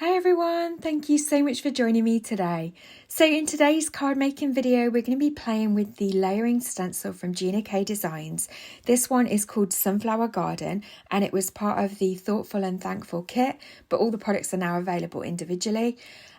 Hi everyone, thank you so much for joining me today. So in today's card making video, we're going to be playing with the layering stencil from Gina K Designs. This one is called Sunflower Garden and it was part of the Thoughtful and Thankful kit, but all the products are now available individually.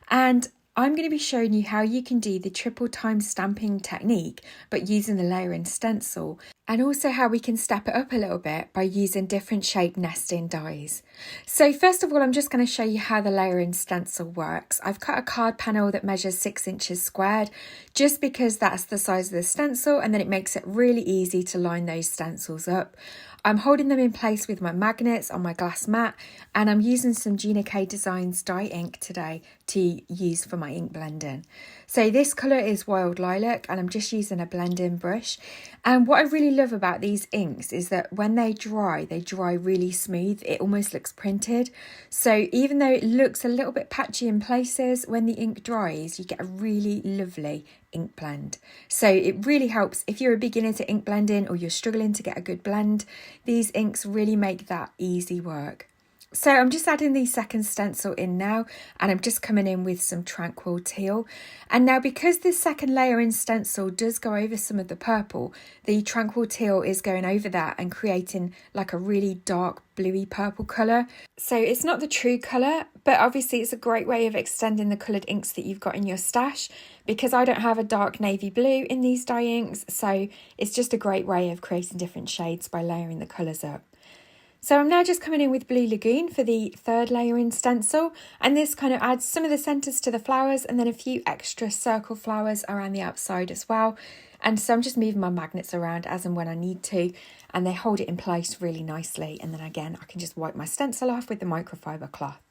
And I'm going to be showing you how you can do the triple time stamping technique, but using the layering stencil, and also how we can step it up a little bit by using different shape nesting dies. So first of all, I'm just going to show you how the layering stencil works. I've cut a card panel that measures 6 inches squared, just because that's the size of the stencil, and then it makes it really easy to line those stencils up. I'm holding them in place with my magnets on my glass mat, and I'm using some Gina K Designs dye ink today to use for my ink blending. So this colour is Wild Lilac and I'm just using a blending brush. And what I really love about these inks is that when they dry really smooth. It almost looks printed. So even though it looks a little bit patchy in places, when the ink dries, you get a really lovely ink blend. So it really helps if you're a beginner to ink blending or you're struggling to get a good blend. These inks really make that easy work. So I'm just adding the second stencil in now, and I'm just coming in with some Tranquil Teal. And now because this second layer in stencil does go over some of the purple, the Tranquil Teal is going over that and creating like a really dark bluey purple colour. So it's not the true colour, but obviously it's a great way of extending the coloured inks that you've got in your stash, because I don't have a dark navy blue in these dye inks, so it's just a great way of creating different shades by layering the colours up. So I'm now just coming in with Blue Lagoon for the third layer in stencil, and this kind of adds some of the centres to the flowers and then a few extra circle flowers around the outside as well. And so I'm just moving my magnets around as and when I need to, and they hold it in place really nicely. And then again, I can just wipe my stencil off with the microfiber cloth.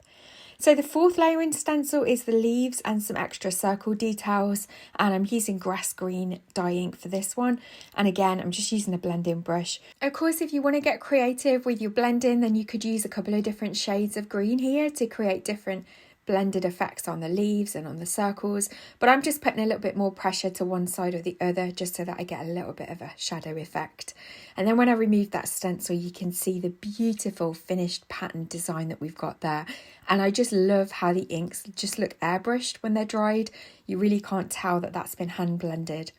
So the fourth layer in stencil is the leaves and some extra circle details, and I'm using grass green dye ink for this one. And again, I'm just using a blending brush. Of course, if you want to get creative with your blending, then you could use a couple of different shades of green here to create different blended effects on the leaves and on the circles, but I'm just putting a little bit more pressure to one side or the other just so that I get a little bit of a shadow effect. And then when I remove that stencil, you can see the beautiful finished pattern design that we've got there. And I just love how the inks just look airbrushed when they're dried. You really can't tell that that's been hand blended.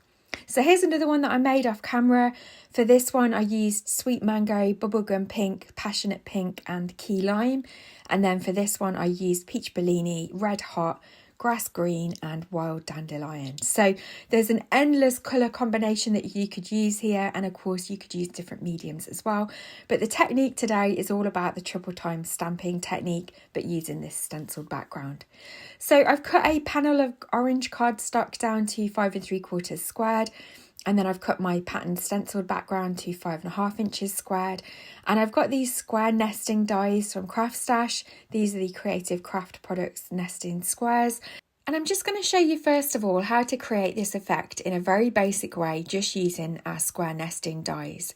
So here's another one that I made off camera. For this one, I used Sweet Mango, Bubblegum Pink, Passionate Pink and Key Lime. And then for this one, I used Peach Bellini, Red Hot, Grass Green and Wild Dandelion. So there's an endless colour combination that you could use here. And of course, you could use different mediums as well. But the technique today is all about the triple time stamping technique, but using this stenciled background. So I've cut a panel of orange cardstock down to 5 3/4 squared. And then I've cut my pattern stenciled background to 5.5 inches squared. And I've got these square nesting dies from Craft Stash. These are the Creative Craft Products nesting squares. And I'm just going to show you first of all how to create this effect in a very basic way, just using our square nesting dies.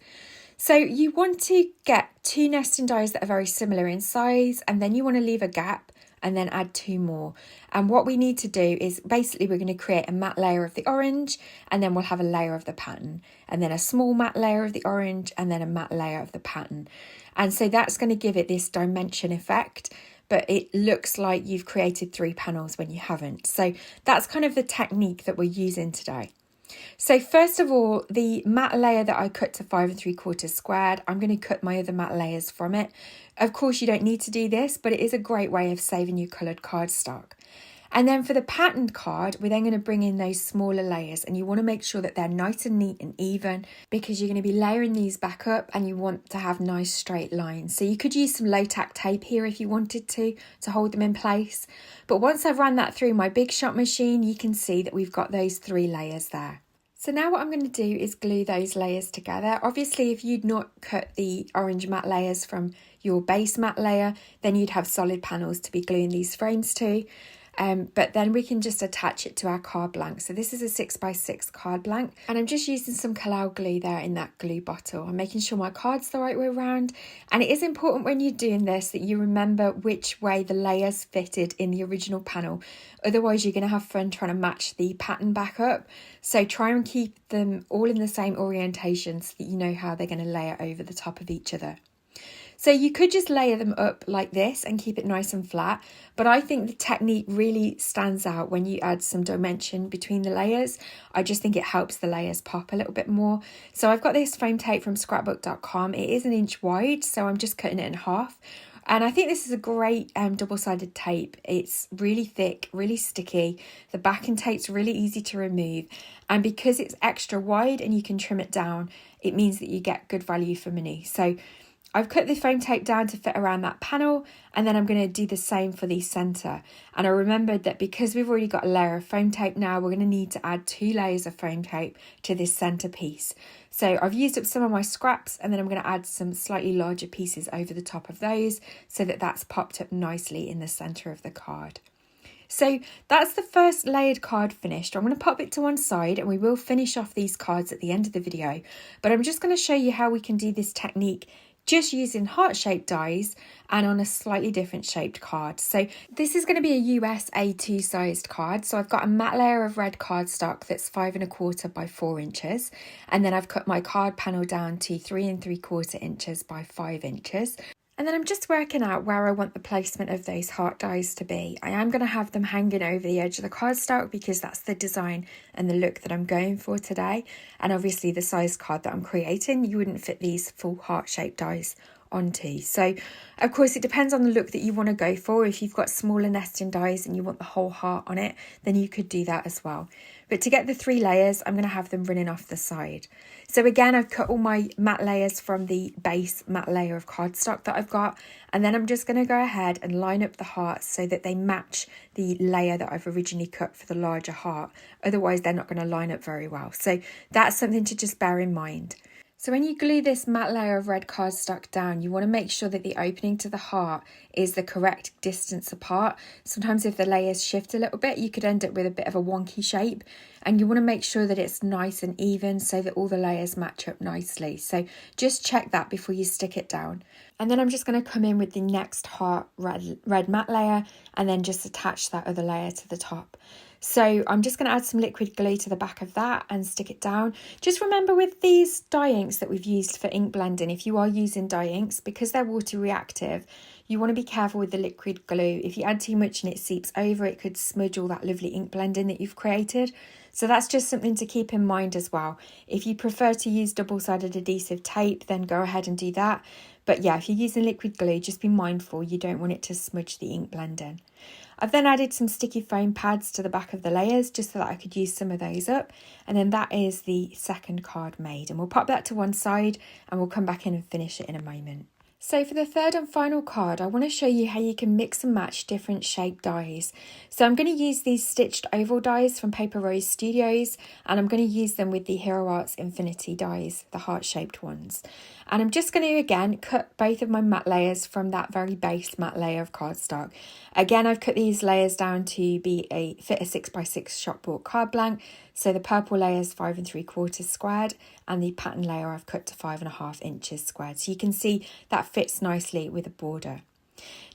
So you want to get 2 nesting dies that are very similar in size, and then you want to leave a gap and then add 2 more. And what we need to do is basically we're going to create a matte layer of the orange, and then we'll have a layer of the pattern, and then a small matte layer of the orange, and then a matte layer of the pattern. And so that's going to give it this dimension effect, but it looks like you've created 3 panels when you haven't. So that's kind of the technique that we're using today. So first of all, the matte layer that I cut to 5 3/4 squared, I'm going to cut my other matte layers from it. Of course, you don't need to do this, but it is a great way of saving your coloured cardstock. And then for the patterned card, we're then going to bring in those smaller layers, and you want to make sure that they're nice and neat and even, because you're going to be layering these back up and you want to have nice straight lines. So you could use some low tack tape here if you wanted to hold them in place. But once I've run that through my Big Shot machine, you can see that we've got those 3 layers there. So now what I'm going to do is glue those layers together. Obviously, if you'd not cut the orange matte layers from your base matte layer, then you'd have solid panels to be gluing these frames to. But then we can just attach it to our card blank. So this is a 6x6 card blank, and I'm just using some Collal glue there in that glue bottle. I'm making sure my card's the right way around, and it is important when you're doing this that you remember which way the layers fitted in the original panel. Otherwise you're going to have fun trying to match the pattern back up. So try and keep them all in the same orientation so that you know how they're going to layer over the top of each other. So you could just layer them up like this and keep it nice and flat, but I think the technique really stands out when you add some dimension between the layers. I just think it helps the layers pop a little bit more. So I've got this foam tape from scrapbook.com. It is 1 inch wide, so I'm just cutting it in half. And I think this is a great double-sided tape. It's really thick, really sticky. The backing tape's really easy to remove. And because it's extra wide and you can trim it down, it means that you get good value for money. So I've cut the foam tape down to fit around that panel, and then I'm going to do the same for the centre. And I remembered that because we've already got a layer of foam tape now, we're going to need to add 2 layers of foam tape to this centre piece. So I've used up some of my scraps, and then I'm going to add some slightly larger pieces over the top of those so that that's popped up nicely in the centre of the card. So that's the first layered card finished. I'm going to pop it to one side and we will finish off these cards at the end of the video. But I'm just going to show you how we can do this technique just using heart-shaped dies and on a slightly different shaped card. So this is going to be a US A2 sized card. So I've got a matte layer of red cardstock that's 5 1/4 by 4 inches. And then I've cut my card panel down to 3 3/4 inches by 5 inches. And then I'm just working out where I want the placement of those heart dies to be. I am going to have them hanging over the edge of the cardstock because that's the design and the look that I'm going for today. And obviously the size card that I'm creating, you wouldn't fit these full heart-shaped dies onto. So of course it depends on the look that you want to go for. If you've got smaller nesting dies and you want the whole heart on it, then you could do that as well. But to get the 3 layers, I'm going to have them running off the side. So again, I've cut all my matte layers from the base matte layer of cardstock that I've got. And then I'm just going to go ahead and line up the hearts so that they match the layer that I've originally cut for the larger heart. Otherwise, they're not going to line up very well. So that's something to just bear in mind. So when you glue this matte layer of red cardstock down, you want to make sure that the opening to the heart is the correct distance apart. Sometimes if the layers shift a little bit, you could end up with a bit of a wonky shape. And you want to make sure that it's nice and even so that all the layers match up nicely. So just check that before you stick it down. And then I'm just going to come in with the next heart red matte layer and then just attach that other layer to the top. So I'm just going to add some liquid glue to the back of that and stick it down. Just remember with these dye inks that we've used for ink blending, if you are using dye inks, because they're water reactive, you want to be careful with the liquid glue. If you add too much and it seeps over, it could smudge all that lovely ink blending that you've created. So that's just something to keep in mind as well. If you prefer to use double-sided adhesive tape, then go ahead and do that. But yeah, if you're using liquid glue, just be mindful you don't want it to smudge the ink blending. I've then added some sticky foam pads to the back of the layers just so that I could use some of those up. And then that is the second card made. And we'll pop that to one side and we'll come back in and finish it in a moment. So for the third and final card, I want to show you how you can mix and match different shaped dies. So I'm going to use these stitched oval dies from Paper Rose Studios, and I'm going to use them with the Hero Arts Infinity dies, the heart-shaped ones. And I'm just going to, again, cut both of my matte layers from that very base matte layer of cardstock. Again, I've cut these layers down to fit a 6x6 shop bought card blank. So the purple layer is 5 3/4 squared, and the pattern layer I've cut to 5 1/2 inches squared. So you can see that fits nicely with a border.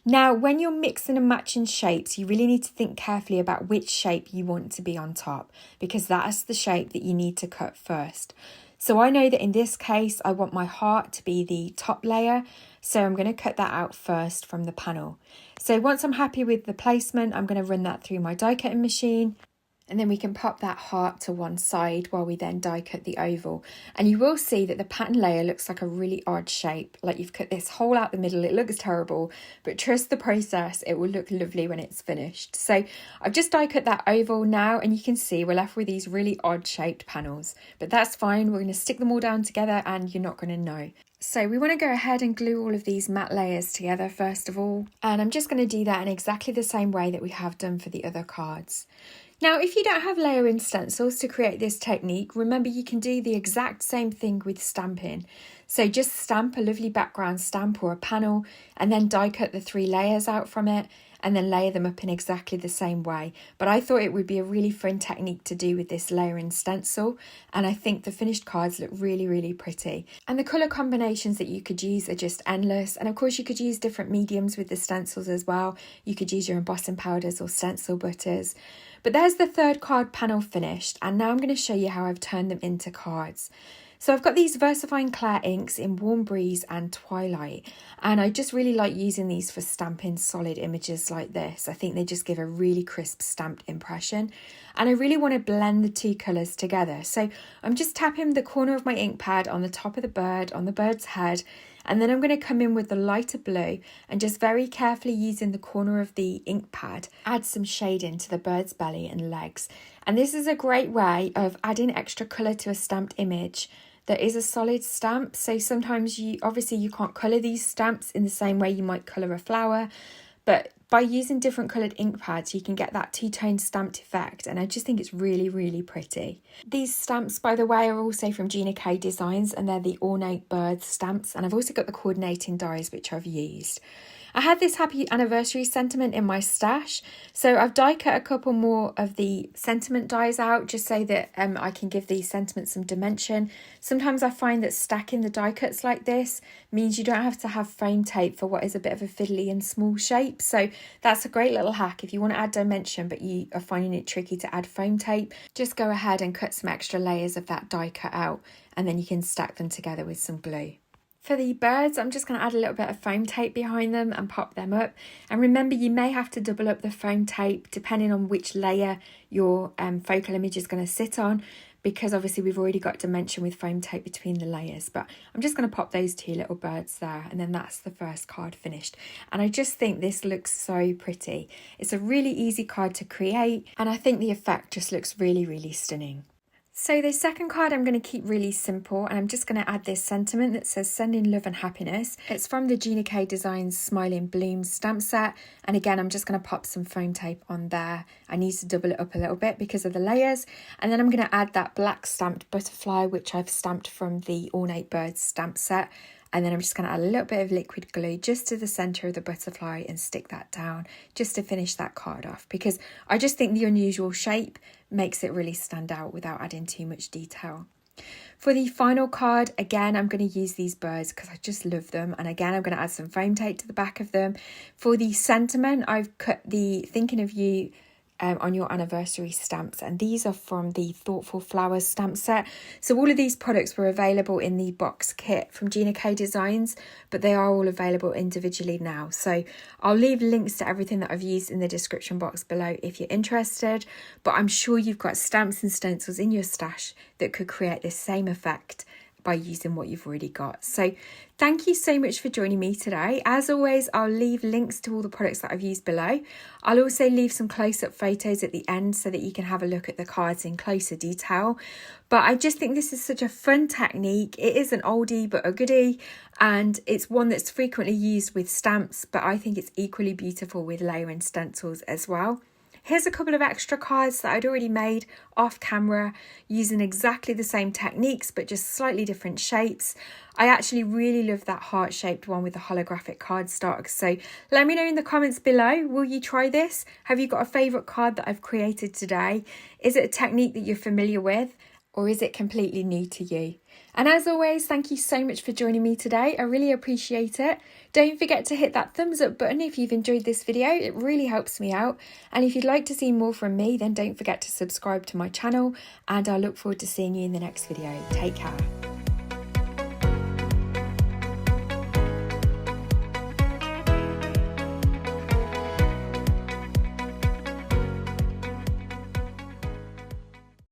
Now, when you're mixing and matching shapes, you really need to think carefully about which shape you want to be on top, because that's the shape that you need to cut first. So I know that in this case, I want my heart to be the top layer. So I'm going to cut that out first from the panel. So once I'm happy with the placement, I'm going to run that through my die cutting machine. And then we can pop that heart to one side while we then die cut the oval. And you will see that the pattern layer looks like a really odd shape. Like you've cut this hole out the middle. It looks terrible, but trust the process. It will look lovely when it's finished. So I've just die cut that oval now, and you can see we're left with these really odd shaped panels. But that's fine. We're going to stick them all down together and you're not going to know. So we want to go ahead and glue all of these matte layers together first of all. And I'm just going to do that in exactly the same way that we have done for the other cards. Now, if you don't have layering stencils to create this technique, remember you can do the exact same thing with stamping. So just stamp a lovely background stamp or a panel and then die cut the 3 layers out from it and then layer them up in exactly the same way. But I thought it would be a really fun technique to do with this layering stencil, and I think the finished cards look really, really pretty. And the colour combinations that you could use are just endless, and of course you could use different mediums with the stencils as well. You could use your embossing powders or stencil butters. But there's the third card panel finished, and now I'm going to show you how I've turned them into cards. So I've got these VersaFine Clair inks in Warm Breeze and Twilight, and I just really like using these for stamping solid images like this. I think they just give a really crisp stamped impression, and I really want to blend the two colours together. So I'm just tapping the corner of my ink pad on the top of the bird, on the bird's head, and then I'm going to come in with the lighter blue and just very carefully using the corner of the ink pad, add some shading to the bird's belly and legs. And this is a great way of adding extra colour to a stamped image that is a solid stamp. So sometimes you can't colour these stamps in the same way you might colour a flower, but by using different coloured ink pads, you can get that two-tone stamped effect, and I just think it's really, really pretty. These stamps, by the way, are also from Gina K Designs, and they're the Ornate bird stamps, and I've also got the coordinating dies which I've used. I had this happy anniversary sentiment in my stash, so I've die cut a couple more of the sentiment dies out just so that I can give these sentiments some dimension. Sometimes I find that stacking the die cuts like this means you don't have to have frame tape for what is a bit of a fiddly and small shape, so that's a great little hack. If you want to add dimension but you are finding it tricky to add frame tape, just go ahead and cut some extra layers of that die cut out, and then you can stack them together with some glue. For the birds, I'm just going to add a little bit of foam tape behind them and pop them up. And remember, you may have to double up the foam tape depending on which layer your focal image is going to sit on, because obviously we've already got dimension with foam tape between the layers. But I'm just going to pop those two little birds there, and then that's the first card finished. And I just think this looks so pretty. It's a really easy card to create, and I think the effect just looks really, really stunning. So the second card I'm going to keep really simple, and I'm just going to add this sentiment that says sending love and happiness. It's from the Gina K Designs Smiling Blooms stamp set, and again I'm just going to pop some foam tape on there. I need to double it up a little bit because of the layers, and then I'm going to add that black stamped butterfly which I've stamped from the Ornate Birds stamp set. And then I'm just going to add a little bit of liquid glue just to the centre of the butterfly and stick that down just to finish that card off, because I just think the unusual shape makes it really stand out without adding too much detail. For the final card, again, I'm going to use these birds because I just love them. And again, I'm going to add some foam tape to the back of them. For the sentiment, I've cut the Thinking of You on Your Anniversary stamps, and these are from the Thoughtful Flowers stamp set. So all of these products were available in the box kit from Gina K Designs, but they are all available individually now. So I'll leave links to everything that I've used in the description box below if you're interested, but I'm sure you've got stamps and stencils in your stash that could create this same effect by using what you've already got. So thank you so much for joining me today. As always, I'll leave links to all the products that I've used below. I'll also leave some close-up photos at the end so that you can have a look at the cards in closer detail. But I just think this is such a fun technique. It is an oldie but a goodie, and it's one that's frequently used with stamps, but I think it's equally beautiful with layering stencils as well. Here's a couple of extra cards that I'd already made off camera using exactly the same techniques but just slightly different shapes. I actually really love that heart-shaped one with the holographic cardstock. So let me know in the comments below, will you try this? Have you got a favourite card that I've created today? Is it a technique that you're familiar with, or is it completely new to you? And as always, thank you so much for joining me today. I really appreciate it. Don't forget to hit that thumbs up button if you've enjoyed this video. It really helps me out. And if you'd like to see more from me, then don't forget to subscribe to my channel, and I look forward to seeing you in the next video. Take care.